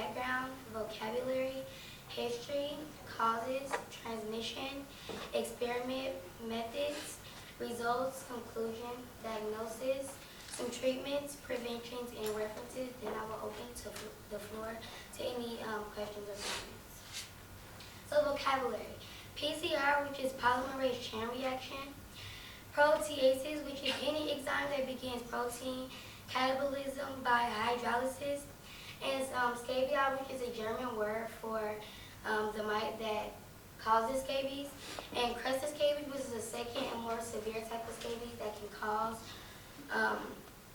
background, vocabulary, history, causes, transmission, experiment, methods, results, conclusion, diagnosis, some treatments, preventions, and references. Then I will open the floor to any questions or comments. So vocabulary. PCR, which is polymerase chain reaction. Proteases, which is any enzyme that begins protein catabolism by hydrolysis. And scabies, which is a German word for the mite that causes scabies. And crusted scabies, which is a second and more severe type of scabies that can cause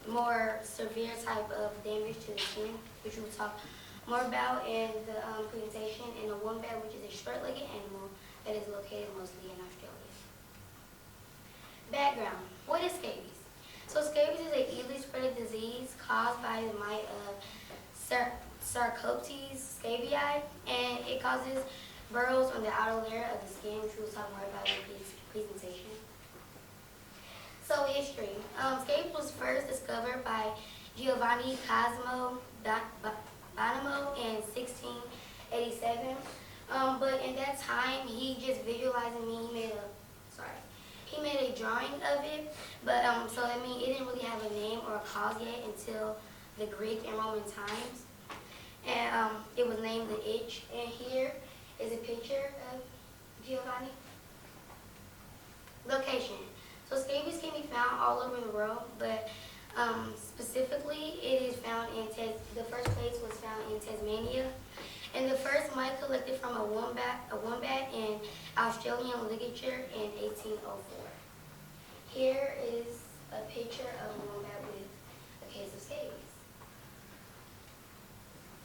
more severe type of damage to the skin, which we'll talk more about in the presentation. And the wombat, which is a short-legged animal that is located mostly in Australia. Background. What is scabies? So scabies is an easily spread disease caused by the mite of Sarcoptes scabii, and it causes burrows on the outer layer of the skin, which we'll talk more about in the presentation. So history. Scabies was first discovered by Giovanni Cosimo Bonomo in 1687. But in that time, he just visualized me. He made a drawing of it. But so I mean, it didn't really have a name or a cause yet until the Greek and Roman times, and it was named the itch. And here is a picture of Giovanni. Location. So scabies can be found all over the world, but specifically it is found in the first place was found in Tasmania, and the first mite collected from a wombat in Australian literature in 1804. Here is a picture of a wombat with a case of scabies.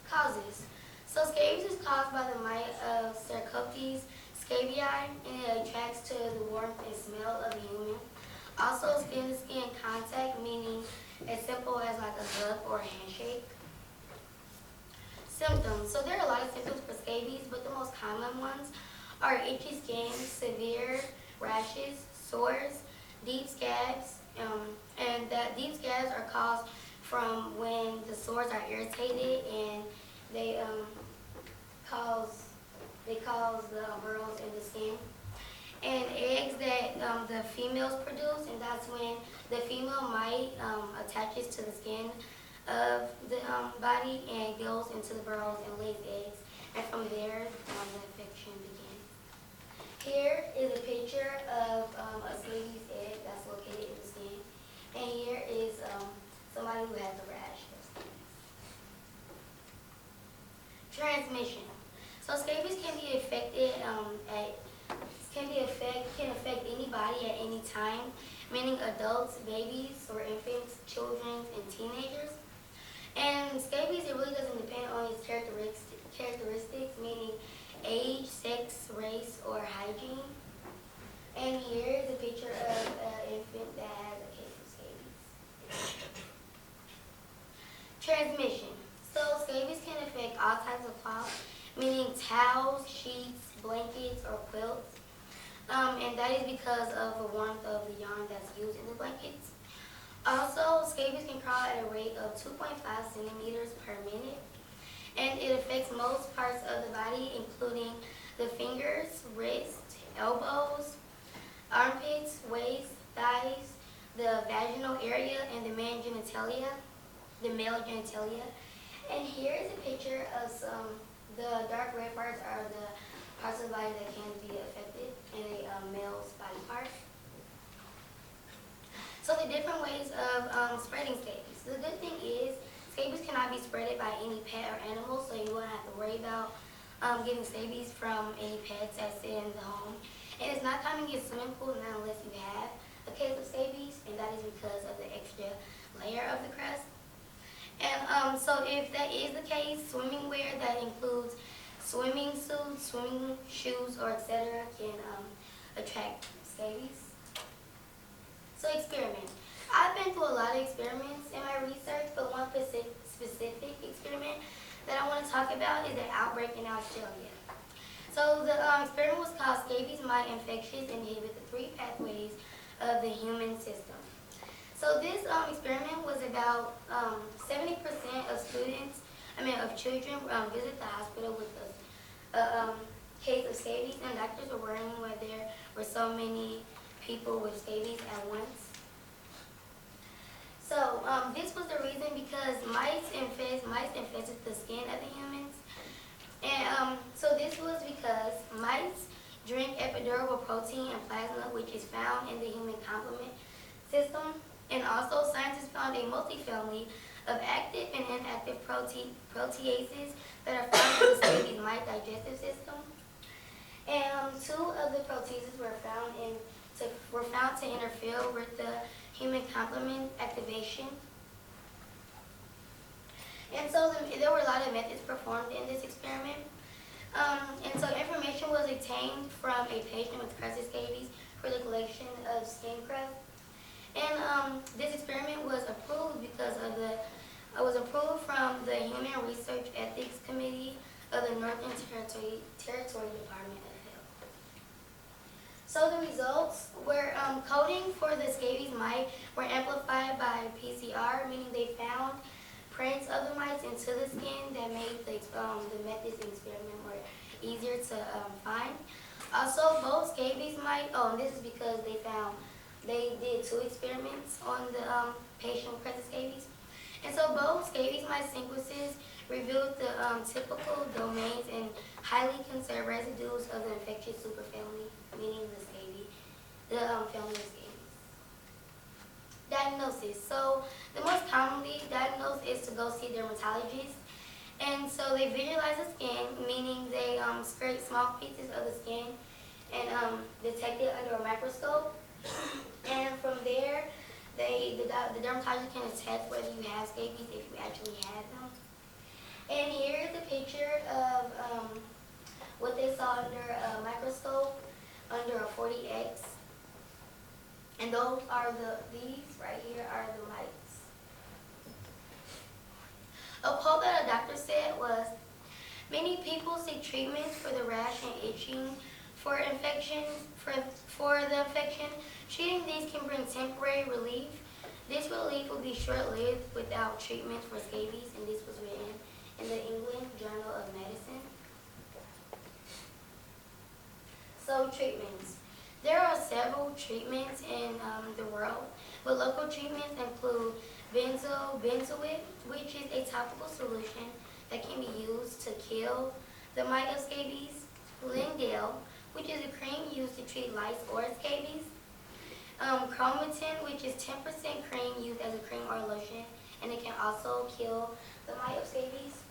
Causes. So scabies is caused by the mite of Sarcoptes scabii, and it attracts to the warmth and smell of the human. Also, skin-to-skin contact, meaning as simple as like a hug or a handshake. Symptoms. So there are a lot of symptoms for scabies, but the most common ones are itchy skin, severe rashes, sores, deep scabs, and that deep scabs are caused from when the sores are irritated, and they cause the burrows in the skin. And eggs that the females produce, and that's when the female mite attaches to the skin of the body and goes into the burrows and lays eggs, and from there the infection begins. Here is a picture of a scabies egg that's located in the skin, and here is somebody who has a rash. Transmission. So scabies can be affected can affect anybody at any time, meaning adults, babies, or infants, children, and teenagers. And scabies, it really doesn't depend on its characteristics, meaning age, sex, race, or hygiene. And here is a picture of an infant that has a case of scabies. Transmission. So scabies can affect all types of cloth, meaning towels, sheets, blankets, or quilts. And that is because of the warmth of the yarn that's used in the blankets. Also, scabies can crawl at a rate of 2.5 centimeters per minute, and it affects most parts of the body, including the fingers, wrists, elbows, armpits, waist, thighs, the vaginal area, and the male genitalia. And here is a picture of the dark red parts are the parts of the body that can be affected in a male's body part. So the different ways of spreading scabies. The good thing is scabies cannot be spreaded by any pet or animal, so you won't have to worry about getting scabies from any pets that's in the home. And it's not common to get swimming pool unless you have a case of scabies, and that is because of the extra layer of the crust. And so if that is the case, swimming wear that includes swimming suits, swimming shoes, or etc. can attract scabies. So experiment. I've been through a lot of experiments in my research, but one specific experiment that I want to talk about is an outbreak in Australia. So the experiment was called Scabies Mite Infections Inhibit the 3 Pathways of the Human System. So this experiment was about 70% of students of children visit the hospital with a case of scabies, and doctors were worrying why there were so many people with scabies at once. So this was the reason because mice infested the skin of the humans. And so this was because mice drink epidermal protein and plasma, which is found in the human complement system. And also scientists found a multifamily of active and inactive proteases that are found in the scabies mite digestive system. And two of the proteases were found to interfere with the human complement activation. And so there were a lot of methods performed in this experiment. And so information was obtained from a patient with crusted scabies for the collection of skin crust. And this experiment was approved because of it was approved from the Human Research Ethics Committee of the Northern Territory Department of Health. So the results were coding for the scabies mite were amplified by PCR, meaning they found prints of the mites into the skin that made the methods of experiment more easier to find. Also, both scabies mite, this is because they did 2 experiments on the patient with crusted scabies. And so both scabies mite sequences revealed the typical domains and highly conserved residues of the infectious superfamily, meaning the family of scabies. Diagnosis. So the most commonly diagnosed is to go see a dermatologist. And so they visualize the skin, meaning they scrape small pieces of the skin and detect it under a microscope. And from there, the dermatologist can attest whether you have scabies if you actually have them. And here is a picture of what they saw under a microscope under a 40X. And those are these right here are the mites. A quote that a doctor said was, "Many people seek treatments for the rash and itching for the infection. Treating these can bring temporary relief. This relief will be short-lived without treatment for scabies," and this was written in the England Journal of Medicine. So treatments. There are several treatments in the world, but local treatments include benzoate, which is a topical solution that can be used to kill the mite of scabies, Lindale, which is a cream used to treat lice or scabies, chromatin, which is 10% cream used as a cream or lotion, and it can also kill the mite of scabies,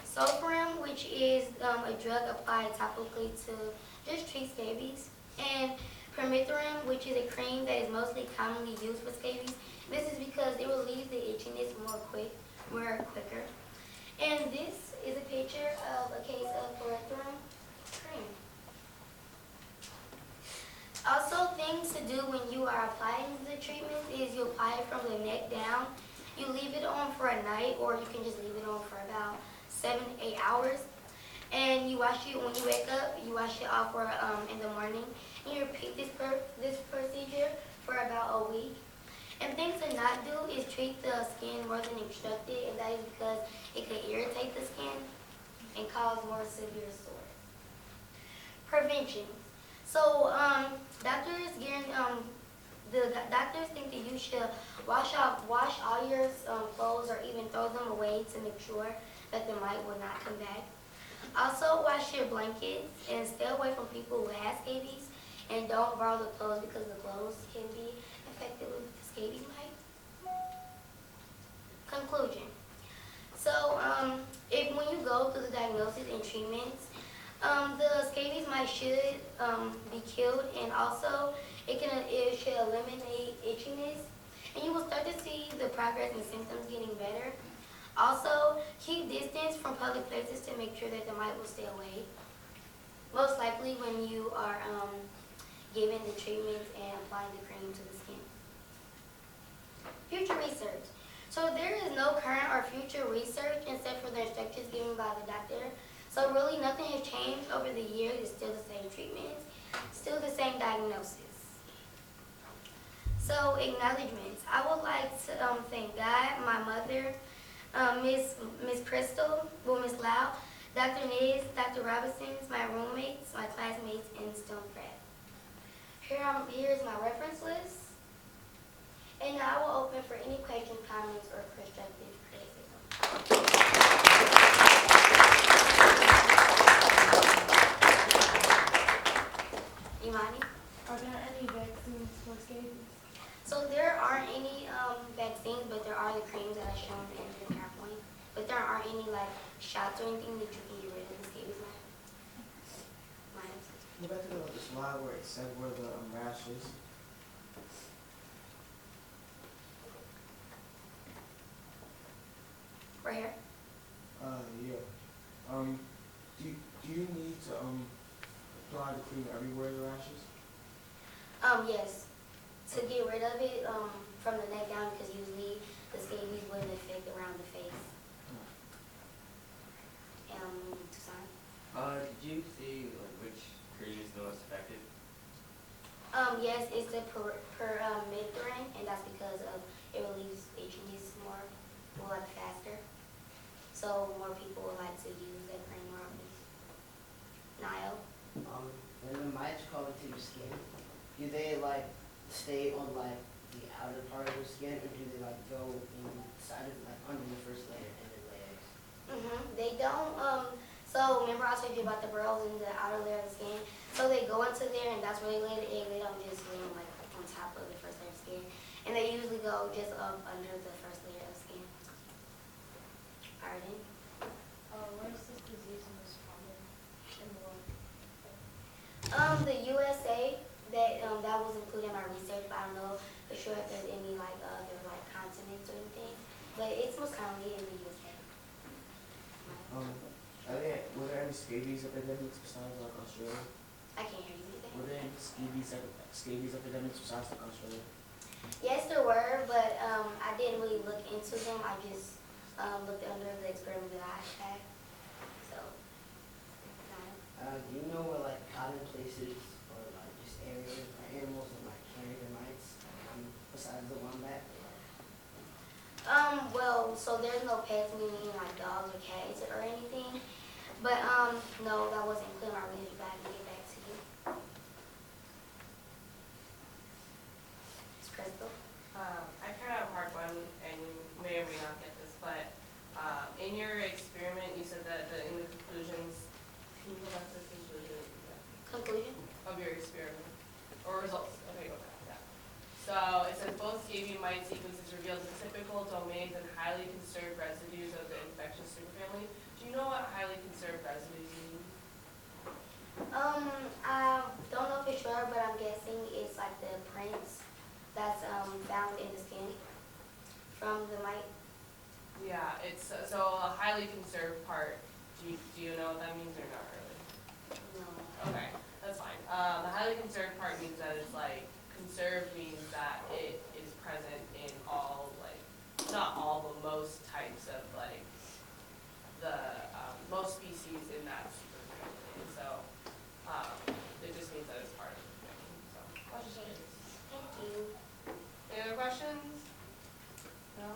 sulfurum, which is a drug applied topically to just treat scabies, and permethrin, which is a cream that is mostly commonly used for scabies. This is because it relieves the itchiness more quicker. And this is a picture of a case of permethrin cream. Also, things to do when you are applying the treatment is you apply it from the neck down. You leave it on for a night, or you can just leave it on for about 7 to 8 hours. And you wash it when you wake up. You wash it off in the morning. And you repeat this procedure for about a week. And things to not do is treat the skin more than instructed, and that is because it could irritate the skin and cause more severe sores. Prevention. So doctors think that you should wash all your clothes or even throw them away to make sure that the mite will not come back. Also, wash your blankets and stay away from people who have scabies, and don't borrow the clothes because the clothes can be infected with the scabies mite. Conclusion. So, when you go through the diagnosis and treatments, the scabies mite should be killed, and also it should eliminate itchiness, and you will start to see the progress and symptoms getting better. Also, keep distance from public places to make sure that the mite will stay away. Most likely when you are giving the treatments and applying the cream to the skin. Future research. So there is no current or future research except for the instructions given by the doctor. So really nothing has changed over the years. It's still the same treatments, still the same diagnosis. So acknowledgements. I would like to thank God, my mother, Miss Crystal, well, Miss Lau, Dr. Niz, Dr. Robinson's, my roommates, my classmates, and Stonecraft. Here's my reference list. And now I will open for any questions, comments, or constructive criticism. Imani? Are there any vaccines for scabies? So there aren't any vaccines, but there are the creams that I shown in the PowerPoint. But there aren't any like shots or anything that you can get rid of the scabies with. Go back to the slide where it said where the rash is. Right here. Yeah. Do you need to apply the cream everywhere the rash is? Yes. To get rid of it from the neck down, because usually the scabies wouldn't affect around the face. Tucson? Did you see like which cream is the most effective? Yes, it's the midthrin, and that's because of it relieves itchiness more faster. So more people would like to use that cream more often. Niall? When the mites crawl into your skin, do they like stay on like the outer part of the skin, or do they like go inside of like under the first layer and then lay eggs? They don't. So remember I told you about the burrows in the outer layer of the skin. So they go into there, and that's where they lay the egg. They don't just lay them like on top of the first layer of skin, and they usually go just up under the first layer of skin. Arden? Where is this disease most common in the world? The USA, that was included in my research, but I don't know for sure if there's any like other like continents or anything. But it's most commonly in the USA. Were there any scabies epidemics besides like Australia? I can't hear you anything. Were there any scabies epidemics besides like Australia? Yes, there were, but I didn't really look into them. I just looked under the experiment that I had. So, Do you know where like common places or like just areas or animals that like carry the mites besides the wombat? well, so there's no pets, meaning like dogs or cats or anything. But no, that wasn't clear my research, but I can get back to you. It's Crystal. I kind of have a hard one, and you may or may not get this, but in your experiment, you said that in the conclusions, can you go back to the conclusion? Conclusion? Of your experiment, or results, okay, go back, yeah. So it says both scabies mite sequences reveals the typical domains and highly conserved residues of the infectious superfamily. Do you know what highly conserved residues mean? I don't know for sure, but I'm guessing it's like the prints that's found in the skin from the mite. Yeah, it's so a highly conserved part. Do you know what that means or not really? No. Okay, that's fine. The highly conserved part means that it's like, conserved means that it is present in all, like, not all, but most types of, like, the, most species in that superfamily. And so, it just means that it's part of the family. So, questions? Thank you. Any other questions? No?